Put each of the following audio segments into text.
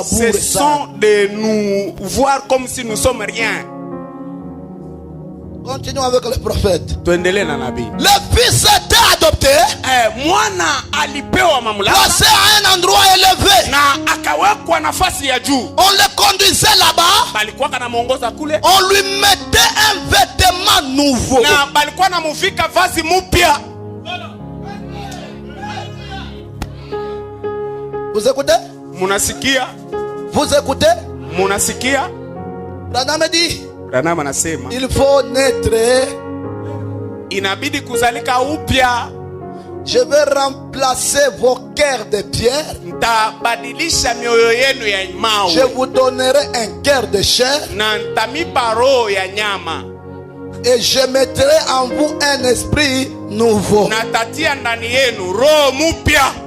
Ce sont de nous voir comme si nous sommes rien. Continuons avec le prophète. Le fils était adopté. Placé à un endroit élevé. On le conduisait là-bas. On lui mettait un vêtement nouveau. Vous écoutez? Vous écoutez? Branham dit, il faut naître. Je vais remplacer vos cœurs de pierre. Je vous donnerai un cœur de chair. Et je mettrai en vous un esprit nouveau.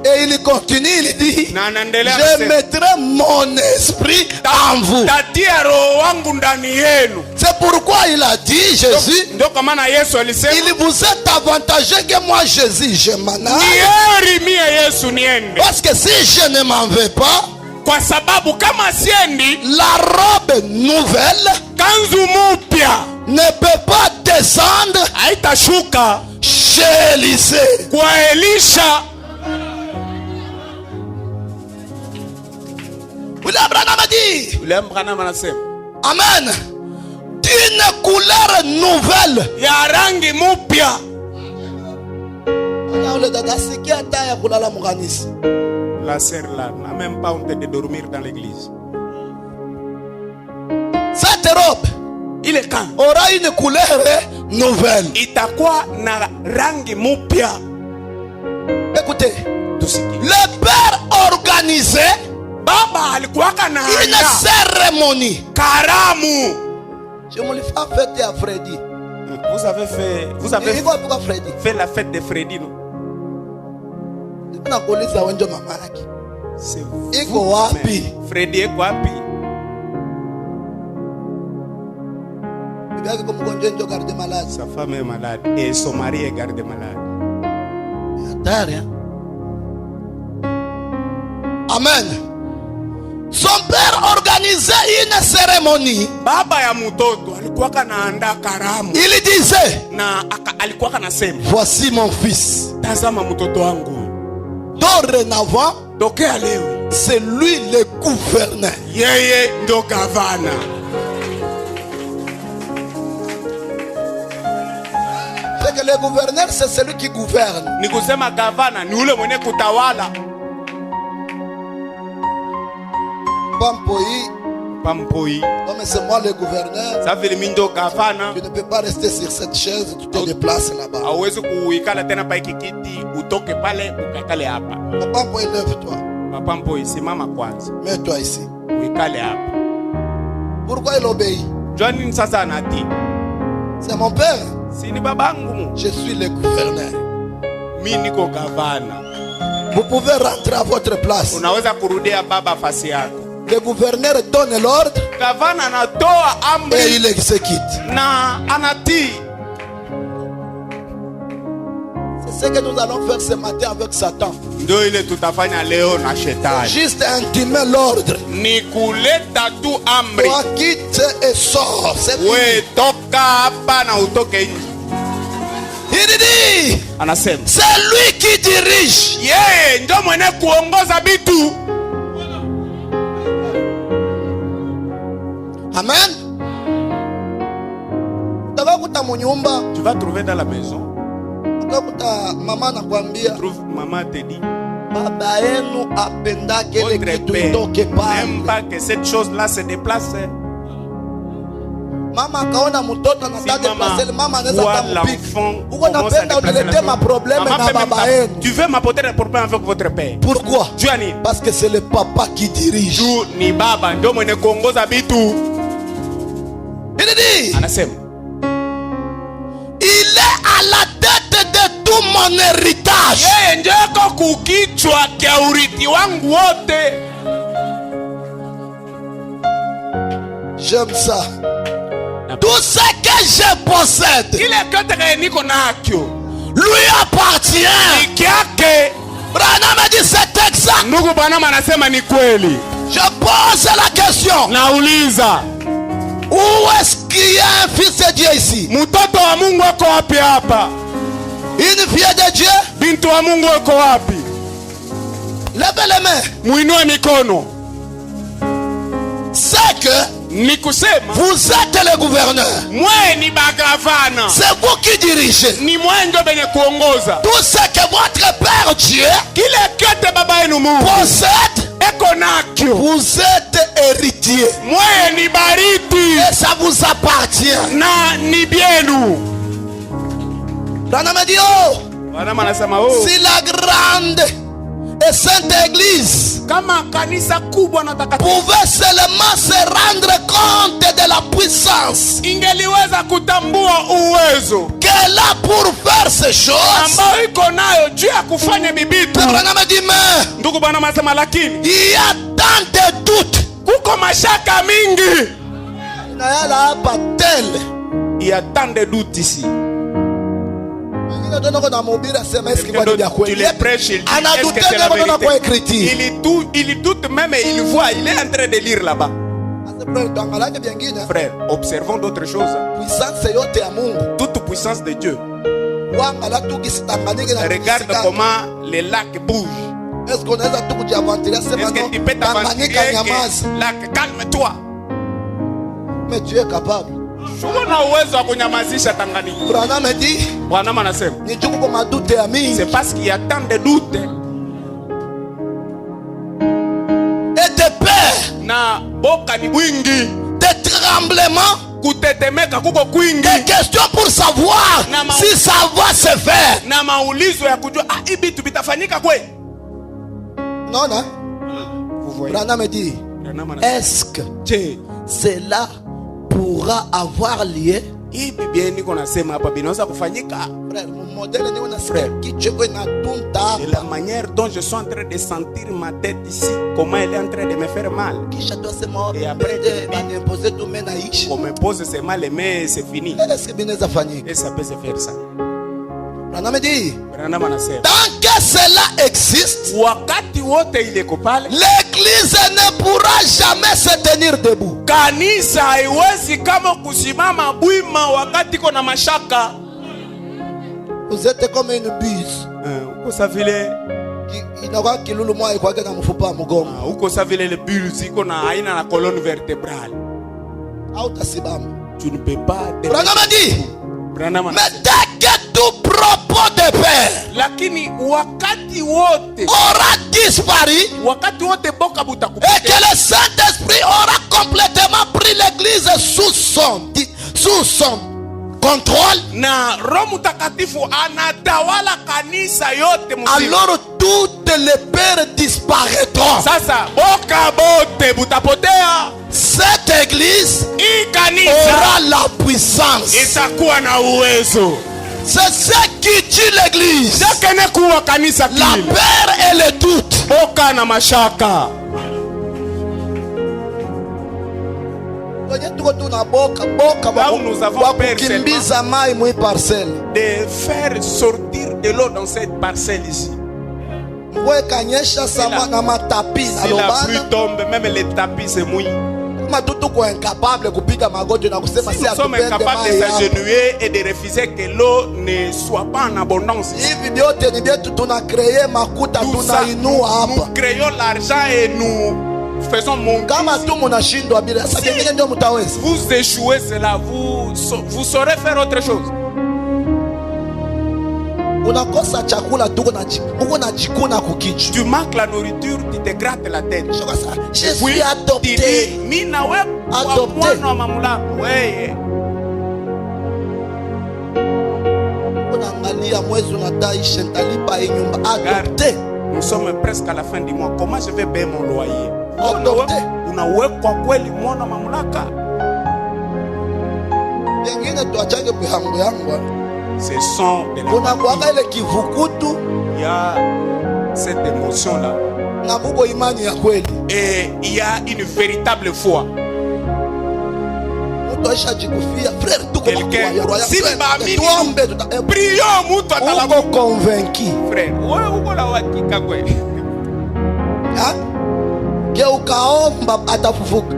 Et il continue, il dit, je mettrai mon esprit en vous. C'est pourquoi il a dit, Jésus, il vous est avantageux que moi Jésus je m'en aille. Parce que si je ne m'en vais pas, la robe nouvelle ne peut pas descendre chez Élisée. William Branham a dit, amen, d'une couleur nouvelle. La sœur là n'a même pas honte de dormir dans l'église. Cette robe aura une couleur nouvelle. Écoutez, le père organisait une cérémonie. Je me l'ai fait à Freddy. Vous avez fait la fête de Freddy, non? C'est vous. Freddy est quoi? Sa femme est malade et son mari est gardé malade. Amen. Son père organisait une cérémonie. Il disait, voici mon fils. Dorénavant, c'est lui le gouverneur. C'est que le gouverneur, c'est celui qui gouverne. Pampoi, comme c'est moi le gouverneur, tu ne peux pas rester sur cette chaise, tu te déplaces là-bas. Pampoi, lève-toi. Mets-toi ici. Pourquoi il obéit? C'est mon père. Je suis le gouverneur. Vous pouvez rentrer à votre place. Le gouverneur donne l'ordre et il exécute. C'est ce que nous allons faire ce matin avec Satan. Juste intimer l'ordre. Toi quitte et sors. C'est fini. Il dit, c'est lui qui dirige. Amen. Tu vas trouver dans la maison. Trouve maman te dit, n'aime pas que cette chose là se déplace. Mama kaona mtoto anataka déplacer, mama anaweza kumpiga. Unaletea maproblème na baba yenu. Tu veux m'apporter des problèmes avec votre père. Pourquoi? Parce que c'est le papa qui dirige. Ni baba ndio mwenye kuongoza vitu. Il dit, anasema, il est à la tête de tout mon héritage. Yeye ndio yuko kukichwa cha urithi wangu wote. J'aime ça. Tout ce que je possède lui appartient. Branham dit c'est exact. Ndugu Branham anasema ni kweli. Je pose la question. Nauliza. Où est-ce qu'il y a un fils de Dieu ici? Mtoto wa Mungu wako wapi hapa? Une fille de Dieu? Bintu wa Mungu wako wapi? Levez les mains. Muinue mikono. C'est que ni kusema vous êtes le gouverneur. Mwe ni bagavana. C'est vous qui dirigez. Ni mwe ndio benye kuongoza. Tout ce que votre père Dieu kile kete baba yenu Mungu possède eko nakyo. Vous êtes héritier. Mwe ni bariti. Et ça vous appartient. Na ni bienu. Branham dit oh. Branham anasema oh. Si la grande et sainte église kama kanisa kubwa na takatifu pouvait seulement se rendre compte de la puissance ingeliweza kutambua uwezo qu'elle a pour faire ces choses ambayo iko nayo juu ya kufanya bibitu. Branham dit mais ndugu Branham anasema lakini il y a tant de doutes, kuko mashaka mingi na yala hapa tele. Il y a tant de doutes ici. Tu les prêches, il dit, est-ce que c'est la vérité? Il doute même et il voit, il est en train de lire là-bas. Frère, observons d'autres choses. Toute puissance de Dieu. Regarde comment les lacs bougent. Est-ce que tu peux t'aventurer que lac, calme-toi. Mais tu es capable. Branham dit, c'est parce qu'il y a tant de doutes et de peur, de tremblements, des questions pour savoir si ça va se faire. Non, non. Branham dit, est-ce que cela pourra avoir lieu? Frère, de la manière dont je suis en train de sentir ma tête ici, comment elle est en train de me faire mal. Et après, on me pose ces mal et mais c'est fini. Et ça peut se faire ça. Branham dit, tant que cela existe, l'église ne pourra jamais se tenir debout. Vous êtes comme une buse. Tu ne peux pas. Branham dit, mais dès que tout propos de paix aura disparu et que le Saint-Esprit aura complètement pris l'église sous son contrôle, alors toutes les peurs disparaîtront. Cette église aura la puissance. C'est ce qui tue l'église. La peur et le doute. Là où nous avons peur de faire sortir de l'eau dans cette parcelle ici. Si la pluie tombe, même les tapis se mouillent. Si nous sommes incapables de s'agenouiller et de refuser que l'eau ne soit pas en abondance, nous créons l'argent et nous faisons monter. Si vous échouez cela, vous saurez faire autre chose. Tu manques la nourriture, tu te grattes la tête. Je suis adopté. Adopté. Nous sommes presque à la fin du mois. Comment je vais payer mon loyer? Adopté. Ce sont de la il y a cette émotion-là. Et il y a une véritable foi. Quelqu'un, si prions, muto atalamu. Convaincu. Frère, uko la wakika kwe. Ukaomba atafufuka.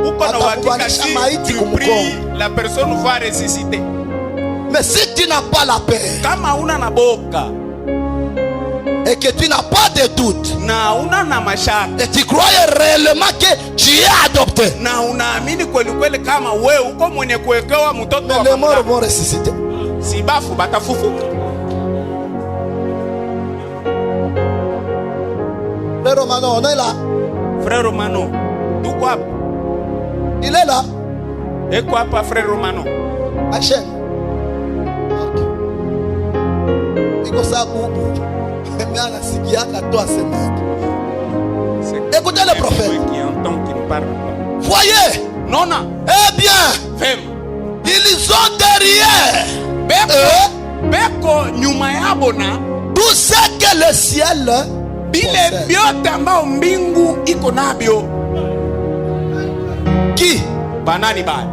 Uko na wakika si tu pries, la personne va ressusciter. Mais si tu n'as pas la paix, kama una na boka, et que tu n'as pas de doute, na una na mashaka, et tu crois réellement que tu es adopté, na unaamini kweli kweli kama wewe uko mwenye kuwekewa mtoto wa les morts vont ressusciter. Si bafu batafufuka. Frère Romano, on est là. Frère Romano, tu quoi? Il est là. Et quoi pas frère Romano? Action. Iko sababu mimi anasikiaka toi semaine. Écoutez le prophète. Qui entend qui ne parle pas. Voyez. Non non. Eh bien. Femme. Ils ont derrière. Beko nyuma yabo na tout ce que le ciel bile byote ambao mbingu iko nabyo. Qui? Banani bani?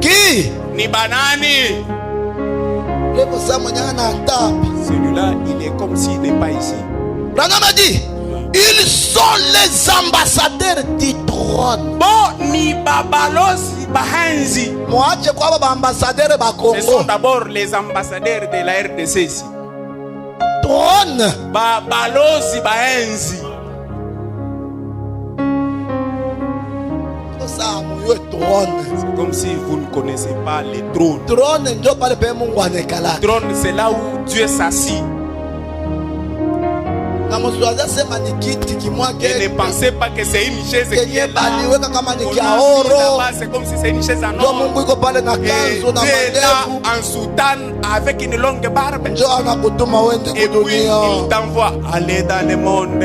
Qui? Ni banani? Celui-là, il est comme s'il n'est pas ici. Branham a dit, ils sont les ambassadeurs du trône. Bon, ni babalosi bahanzi. Ce sont d'abord les ambassadeurs de la RDC ici. Trône. Babalosi bahanzi. C'est comme si vous ne connaissez pas les trônes. Trône, c'est là où Dieu s'assit. Et ne pensez pas que c'est une chaise qui est là. C'est comme si c'est une chaise en or. Et Dieu est là en soutane avec une longue barbe. Et puis il t'envoie aller dans le monde.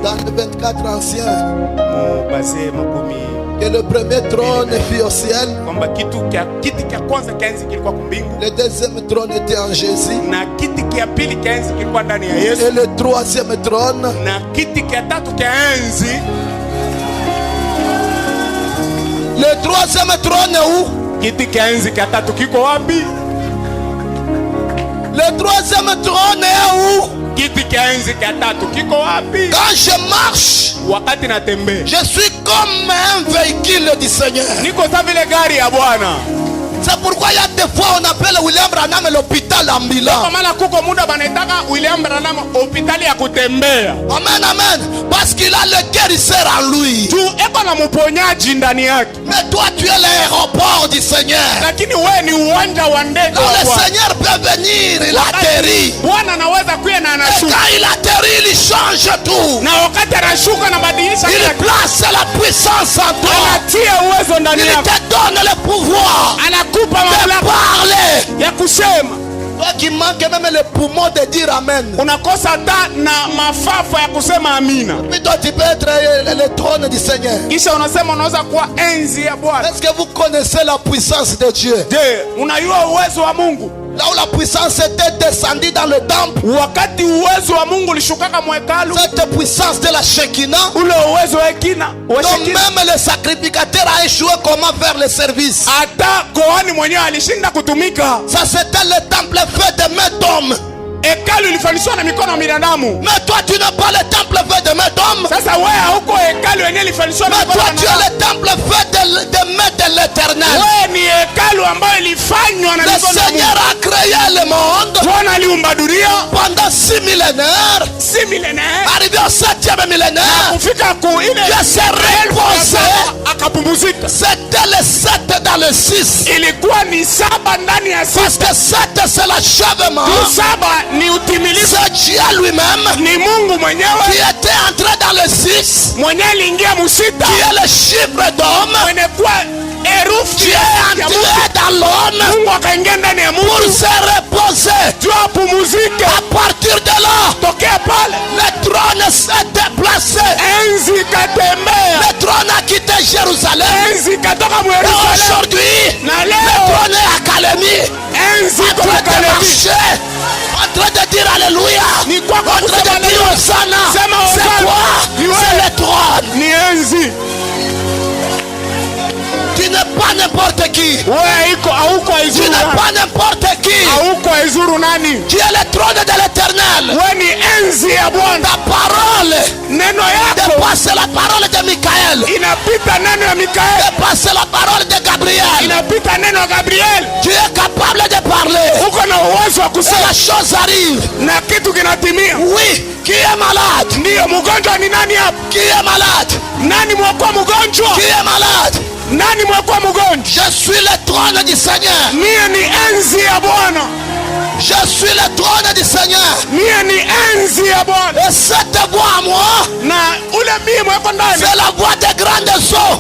Dans les 24 anciens, que le premier trône fut au ciel, le deuxième trône était en Jésus, et le troisième trône, le troisième trône est où? Le troisième trône est où? Quand je marche, je suis comme un véhicule du Seigneur. C'est pourquoi il y a des fois on appelle William Branham l'hôpital ambulant. Amen, amen. Parce qu'il a le guérisseur en lui. Mais toi tu es l'aéroport du Seigneur. Quand le Seigneur peut venir, il atterrit. Et quand il atterrit, il change tout. Il place la puissance en toi. Il te donne le pouvoir de parler. Toi qui manque même le poumon de dire amen. Mais toi tu peux être le trône du Seigneur. Est-ce que vous connaissez la puissance de Dieu? Là où la puissance était descendue dans le temple, cette puissance de la Shekinah, donc même le sacrificateur a échoué comment faire le service. Ça c'était le temple fait de mains d'hommes. Mais toi tu n'as pas le temple fait de mains d'hommes. Mais toi tu as le temple fait de mains de l'Éternel. Le Seigneur a créé le monde pendant 6 millénaires. Arrivé au 7e millénaire, Dieu s'est reposé. C'était le 7 dans le 6. Parce que 7 c'est l'achèvement. C'est Dieu lui-même qui était entré dans le 6, qui est le chiffre d'homme, qui est entré dans l'homme pour se reposer. À partir de là, le trône s'est déplacé. Le trône a quitté Jérusalem. Et aujourd'hui, le trône est à Calémie, en train de marcher, en train de dire Alléluia, en train de dire Hosanna. C'est quoi? C'est le trône. pas n'importe qui. Tu n'es pas n'importe qui. Tu es le trône de l'Éternel. Ta parole dépasse la parole de Michael. Dépasse la parole de Gabriel. Tu es capable de parler. Et la chose arrive. Oui, qui est malade? Qui est malade? Qui est malade? Je suis le trône du Seigneur. Je suis le trône du Seigneur. Et cette voix à moi, c'est la voix des grandes eaux.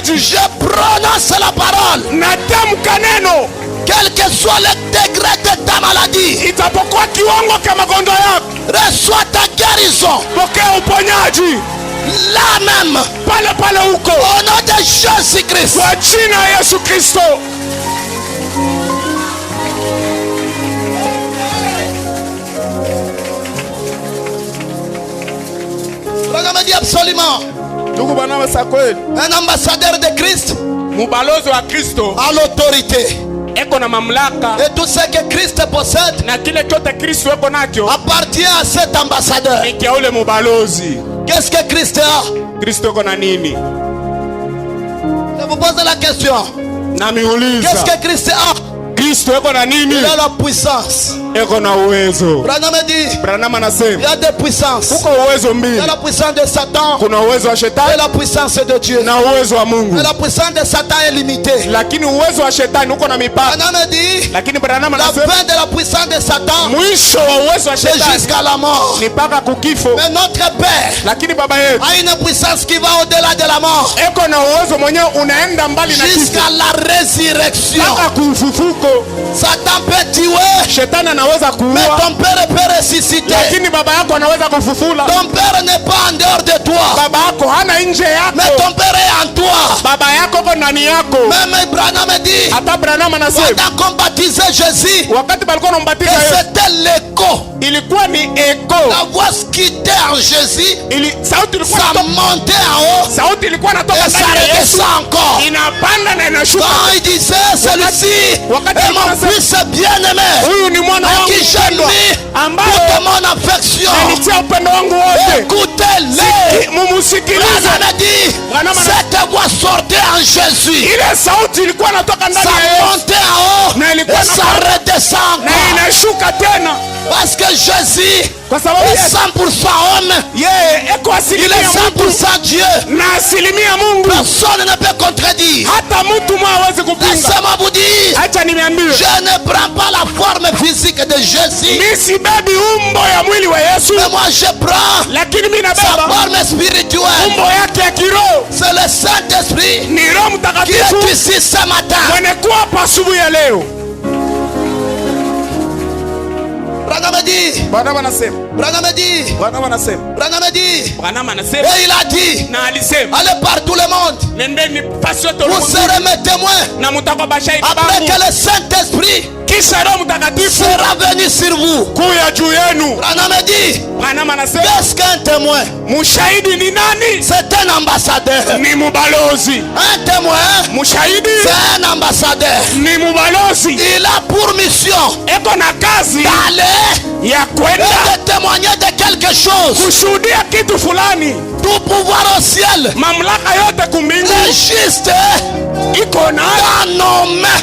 Je prononce la parole. Quel que soit le degré de ta maladie, reçois ta guérison. Là même, au nom de Jésus-Christ. On me dit absolument. Un ambassadeur de Christ a l'autorité. Et tout ce que Christ possède appartient à cet ambassadeur. Qu'est-ce que Christ a? Je vous pose la question. Qu'est-ce que Christ a? Il a la puissance. Branham dit, il y a des puissances. Il y a la puissance de Satan et la puissance de Dieu. Et la puissance de Satan est limitée. Branham dit, la fin de la puissance de Satan c'est jusqu'à la mort. Mais notre Père a une puissance qui va au-delà de la mort, jusqu'à la résurrection. Satan peut tuer, mais ton père peut ressusciter. Ton père n'est pas en dehors de toi, mais ton père est en toi. Même Branham dit, pendant qu'on baptisait Jésus, que c'était l'écho. La voix qui était en Jésus, ça montait en haut et ça redescend encore. Quand il disait, celui-ci est mon fils bien-aimé, à qui j'ai mis toute mon affection, écoutez-le. Branham dit, cette voix sortait en Jésus, ça montait en haut et ça redescend encore. Parce que Jésus est 100% homme, il est 100% Dieu. Personne ne peut contredire. Laissez-moi vous dire, je ne prends pas la forme physique de Jésus, mais moi je prends sa forme spirituelle. C'est le Saint-Esprit qui est ici ce matin. Branham dit, et il a dit, allez par tout le monde, vous serez mes témoins, après que le Saint-Esprit sera venu sur vous. Branham dit, qu'est-ce qu'un témoin? C'est un ambassadeur. Un témoin, c'est un ambassadeur. Il a pour mission d'aller et de témoigner de quelque chose. Tout pouvoir au ciel, le juste dans nos mains.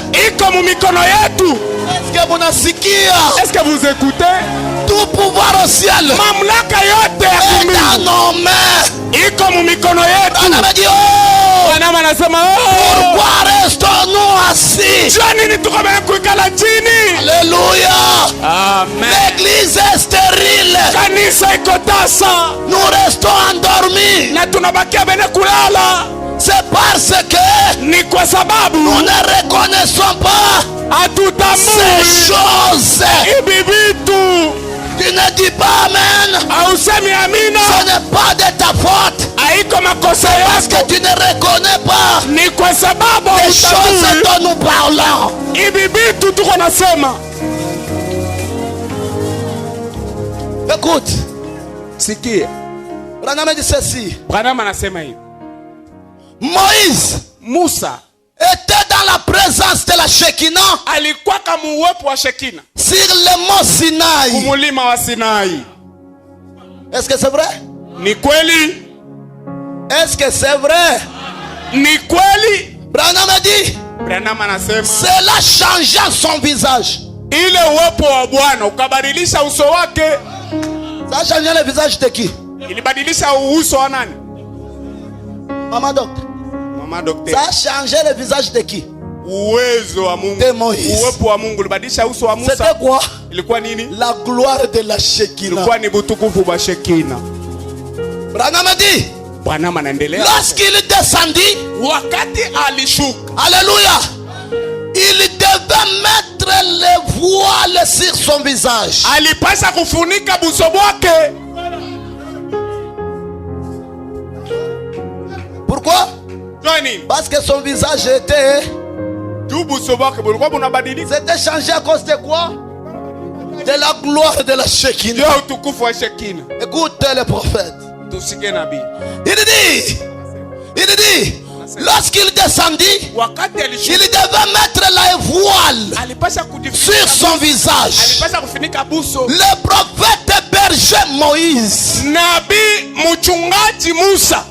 Est-ce que vous écoutez? Tout pouvoir au ciel est dans nos mains. Branham dit, pourquoi restons-nous assis? Alléluia. L'église est stérile. Nous restons endormis. C'est parce que nous ne reconnaissons pas ces choses. Tu ne dis pas amen. Ce n'est pas de ta faute. C'est parce que tu ne reconnais pas les choses dont nous parlons. Écoute. Branham dit ceci. Moïse Musa était dans la présence de la Shekinah alikuwa kama uwepo wa Shekina sur le mont Sinaï. kumulima wa Sinai. Est-ce que c'est vrai? Ni kweli? Est-ce que c'est vrai? Ni kweli? Branham a dit, Branham anasema cela changeant son visage. ile uwepo wa Bwana ukabadilisha uso wake. Ça a changé le visage de qui? Ilibadilisha uso wa nani? Maman docteur. Mama docteur. Ça a changé le visage de qui? Uwezo wa Mungu. De Moïse. Uwepo wa Mungu ulibadilisha uso wa Musa. C'était quoi? Ilikuwa nini? La gloire de la Shekinah. Ilikuwa ni butukufu wa Shekina. Branham a dit, Branham anaendelea. lorsqu'il descendit, Wakati alishuka, alléluia, il devait mettre les voiles sur son visage. alipasha kufunika buso bwake. Pourquoi? Johnny, Parce que son visage était, juu buso bwake bulikuwa bunabadilika. c'était changé à cause de quoi? De la gloire de la Shekinah. Ndio utukufu wa Shekina. Écoutez le prophète. Tusike nabii. Il dit, lorsqu'il descendit, Wakati il alishuka, devait mettre la voile alipasha sur kujifunika, son visage. alipasha kufunika buso. Le prophète berger Moïse, Nabii mchungaji Musa,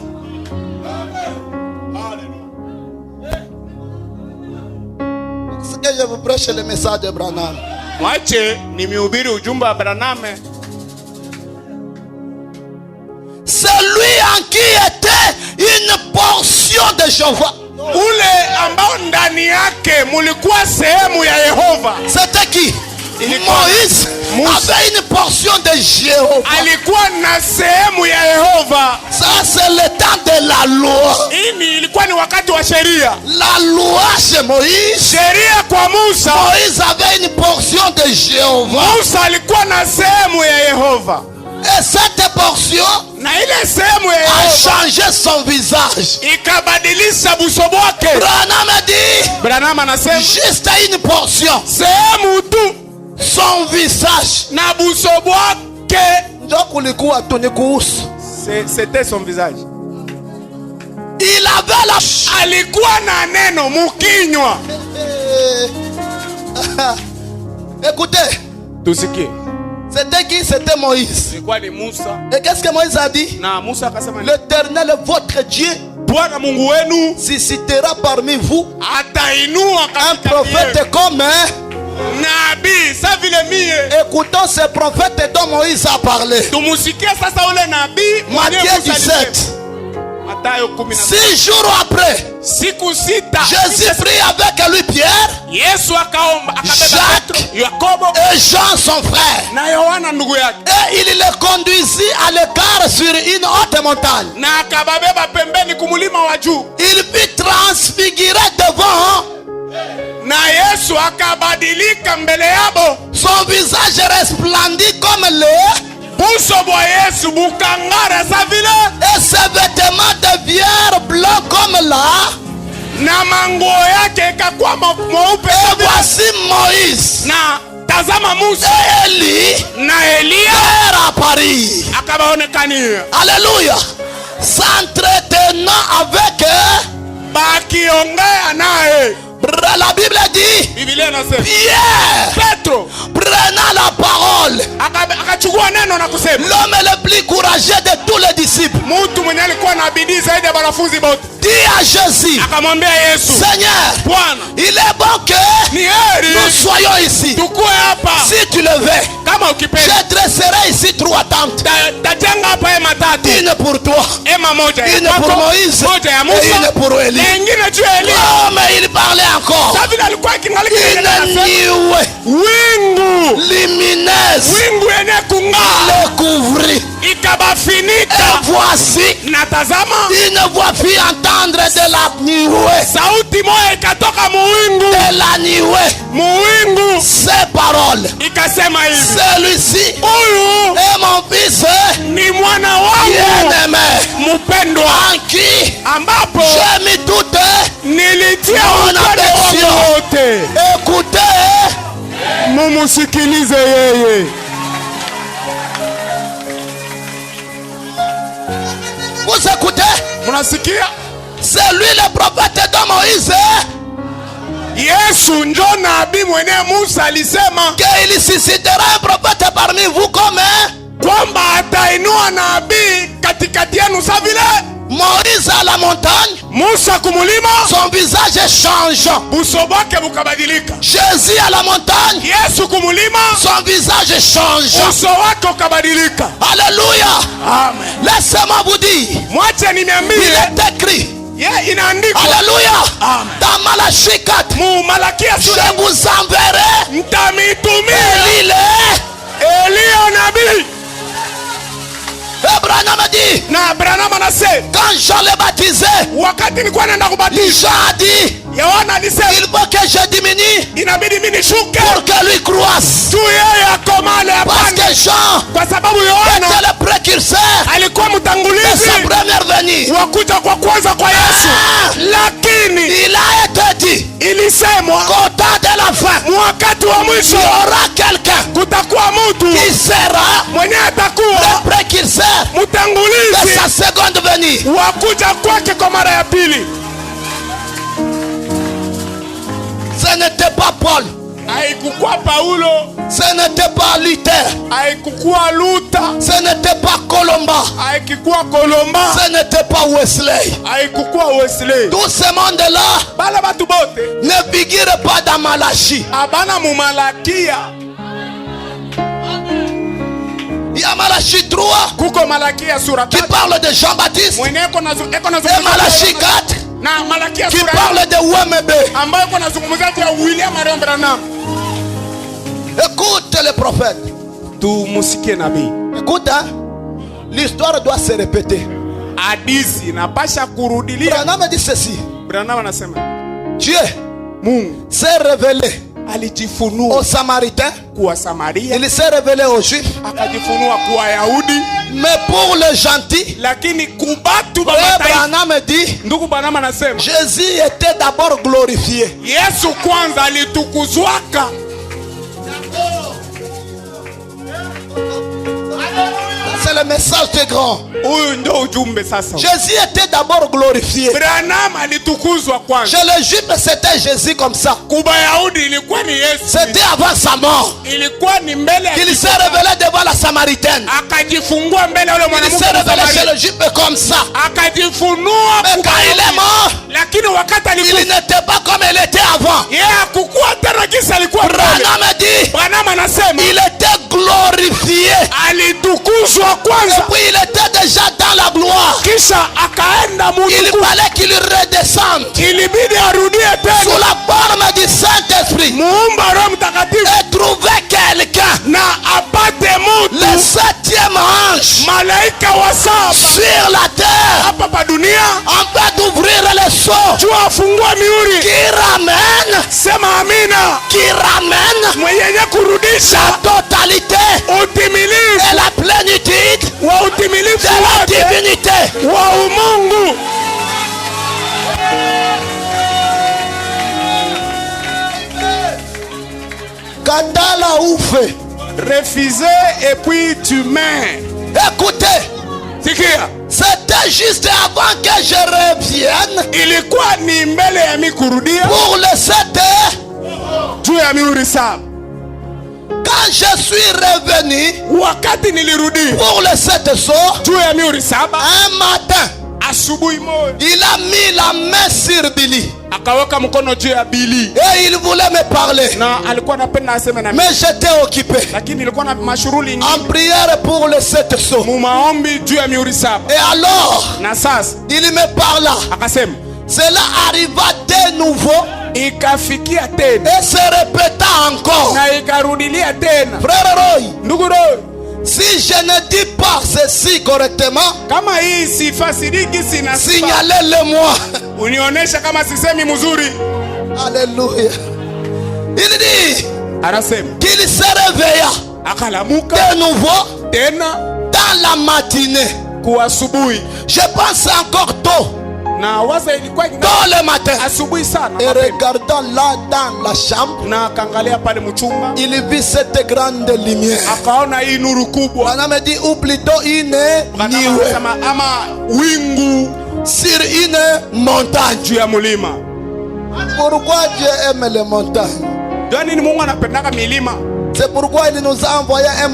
ce que je vous prêche le message de Branham. mwache ni mihubiri ujumbe wa Branham. C'est lui en qui était une portion de Jéhovah. Ule ambao ndani yake mulikuwa sehemu ya Yehova. C'était qui? Ilikuwa Moïse Musa. avait une portion de Jéhovah. Alikuwa na sehemu ya Yehova. Ça c'est le temps de la loi. Hii ilikuwa ni wakati wa sheria. La loi chez Moïse. Sheria kwa Musa. Moïse avait une portion de Jéhovah. Musa alikuwa na sehemu ya Yehova. Et cette portion Na ile sehemu ya a Yehova changé son visage. ikabadilisha buso bwake. Branham a dit, Branham anasema juste une portion, sehemu tu son visage. na buso bwake. Ndio kulikuwa tu ni kuhusu. C'était son visage. Il avait la Alikuwa na neno mukinywa. Écoutez, Tusikie. c'était qui? C'était Moïse. Ilikuwa ni Musa. Et qu'est-ce que Moïse a dit? Na Musa akasema L'Éternel, votre Dieu, Bwana Mungu wenu suscitera parmi vous atainua un katika prophète comme nabii sa vile mie. Écoutons ce prophète dont Moïse a parlé. Tumusikie sasa ule nabii mwenye Matthieu Musa 17. alisema. Mathayo 17. 6 jours après, Siku sita Jésus prit avec lui Pierre Yesu akaomba akabeba Jacques Petro, Yakobo et Jean son frère. na Yohana ndugu yake, Et il les conduisit à l'écart sur une haute montagne. na akababeba pembeni kumulima wa juu, Il fut transfiguré devant. na Yesu akabadilika mbele yabo. Son visage resplendit comme le. Buso bwa Yesu bukangara sa vile, Et ses vêtements devinrent blancs comme la. na manguo yake ikakuwa mweupe sa Et vile. voici Moïse Na tazama Musa et Élie na Elia à Paris. akabaonekania Alléluia. S'entretenant avec eux. bakiongea naye. La Bible dit, Biblia inasema Pierre, Petro prenant la parole, akachukua neno na kusema, l'homme le plus courageux de tous les disciples, mtu mwenye alikuwa na bidii zaidi ya wanafunzi wote, dit à Jésus, akamwambia Yesu, Seigneur, Bwana, il est bon que ni heri nous soyons ici. tukue hapa. Si tu le veux, Kama ukipenda je dresserai ici 3 tentes. tajenga hapa hema tatu, Une pour toi, hema moja ya une pour kwako, Moïse moja ya et Musa une pour Élie. na ingine juu ya Elia. Oh, mais il parlait encore. Sasa vile alikuwa akingalika Une anasema, nuée wingu lumineuse wingu yenye kung'aa le couvrit. ikabafinika, Et voici, na tazama une voix fit entendre de la nuée. sauti moja ikatoka muwingu, De la nuée. muwingu Ces paroles. ikasema hivi, Celui-ci huyu est mon fils ni mwana wangu bien-aimé, mpendwa, en qui ambapo j'ai mis toute. nilitia Mon upendo affection. wangu wote. Écoutez, Mumusikilize yeye. vous écoutez. Mnasikia? C'est lui le prophète de Moïse. Yesu njo nabii mwenye Musa alisema qu'il suscitera un prophète parmi vous comme kwamba atainua nabii katikati yenu sa vile Moïse à la montagne, Musa kumulima, son visage change. buso bwake bukabadilika. Jésus à la montagne, Yesu kumulima, son visage change. buso wake ukabadilika. Alléluia. Amen. Laissez-moi vous dire, Mwache niambie, il est écrit. inaandikwa. Alléluia. Amen. Dans Malachie 4, Mu Malakia sura, je vous enverrai mtamitumia Elia nabii. Abraham a dit, Na Abraham anasema, quand Jean le baptisait, wakati nilikuwa naenda kubatiza, Jean a dit, Yohana alisema, il faut que je diminue inabidi mimi nishuke pour que lui croisse. tu yeye akomale Parce apande. que Jean Kwa sababu Yohana était le précurseur alikuwa de mtangulizi sa première venue. wa kuja kwa kwanza kwa Yesu. Lakini Il a été dit ilisemwa qu'au temps de la fin, wakati wa mwisho il y aura quelqu'un kutakuwa mtu qui sera mwenye atakuwa le précurseur de mtangulizi sa seconde venue. wa kuja kwake kwa mara ya pili. Ce n'était pas Paul, Haikukuwa Paulo, ce n'était pas Luther, haikukuwa Luther, ce n'était pas Colomba, haikukuwa Kolomba, ce n'était pas Wesley. haikukuwa Wesley. Tout ce monde-là Bala batu bote ne figure pas dans Malachie. abana mu Malakia. Il y a Malachie 3 Kuko Malakia sura qui 3 parle de Jean-Baptiste mwenye eko na et Malachie 4 na Malakia qui sura parle de WMB. ambayo eko nazungumzia ya William Marion Branham. Écoute le prophète. Tumusikie nabii. Écoute, hein? L'histoire doit se répéter. Hadithi napasha kurudilia. Branham dit ceci. Branham anasema Dieu Mungu s'est révélé alijifunua aux Samaritains, kwa Samaria, il s'est révélé aux Juifs, akajifunua kwa Wayahudi, mais pour les gentils, lakini kubatu ba et mataifa. Branham dit, Ndugu Branham anasema Jésus était d'abord glorifié. Yesu kwanza alitukuzwaka. C'est le message de grand. Huyu ndio ujumbe sasa. Jésus était d'abord glorifié. Branham alitukuzwa kwanza. Chez les Juifs, c'était Jésus comme ça. Kuba Yahudi ilikuwa ni Yesu. C'était avant sa mort. Ilikuwa ni mbele ya Il s'est kifo. révélé devant la Samaritaine. Akajifungua mbele ya yule Il mwanamke s'est révélé chez Msamaria. les Juifs comme ça. Akajifunua Mais kwa quand il est Wayahudi. mort, Lakini wakati il alikuwa n'était pas comme il était avant. yeye hakukuwa tena kisa alikuwa mbele. Branham dit, Branham anasema il était glorifié. alitukuzwa Et kwanza puis il était déjà dans la gloire. kisha akaenda Il Mungu. fallait qu'il redescende Ilibidi arudie sous tena la forme du Saint-Esprit muumba Roho Mtakatifu et trouver quelqu'un, na apate le mtu septième ange malaika wa saba sur la terre, hapa pa dunia afin d'ouvrir les sceaux juu afungua mihuri. qui ramène, Sema amina. Mwenye kurudisha la totalité utimilifu et la plénitude wa utimilifu de la wake divinité. wa umungu. Katala oufe. Refuser et puis tu mets. Écoutez, Sikia, c'était juste avant que je revienne ilikuwa ni mbele ya mimi kurudia pour le 7. juu ya mihuri saba. Quand je suis revenu Wakati nilirudi pour le 7 sceaux, juu ya mihuri saba, un matin, asubuhi moja il a mis la main sur Billy akaweka mkono juu ya Bili et il voulait me parler. na alikuwa anapenda aseme na mimi, Mais j'étais occupé lakini nilikuwa na mashughuli en nyingi prière pour le 7 sceaux. mu maombi juu ya mihuri saba. Et alors, Na sasa il me parla. akasema Cela arriva de nouveau ikafikia tena et se répéta encore. na ikarudilia tena. Frère Roy, Ndugu Roy, si je ne dis pas ceci correctement, kama hii sifasiriki sina signalez-le-moi. unionyesha kama sisemi mzuri. Alléluia. Il dit Anasema qu'il se réveilla akalamuka de nouveau tena dans la matinée. kwa asubuhi, Je pense encore tôt, na waza ilikuwa tôt le matin. asubuhi sana Et mapema. regardant là dans la chambre, Na akaangalia pale mchumba il vit cette grande lumière. akaona hii nuru kubwa. On a me dit, ou plutôt une nuée. Akasema ama wingu sur une montagne. juu ya mulima. Pourquoi Dieu aime les montagnes? Ndio nini Mungu anapendaka milima? C'est pourquoi il nous a envoyé un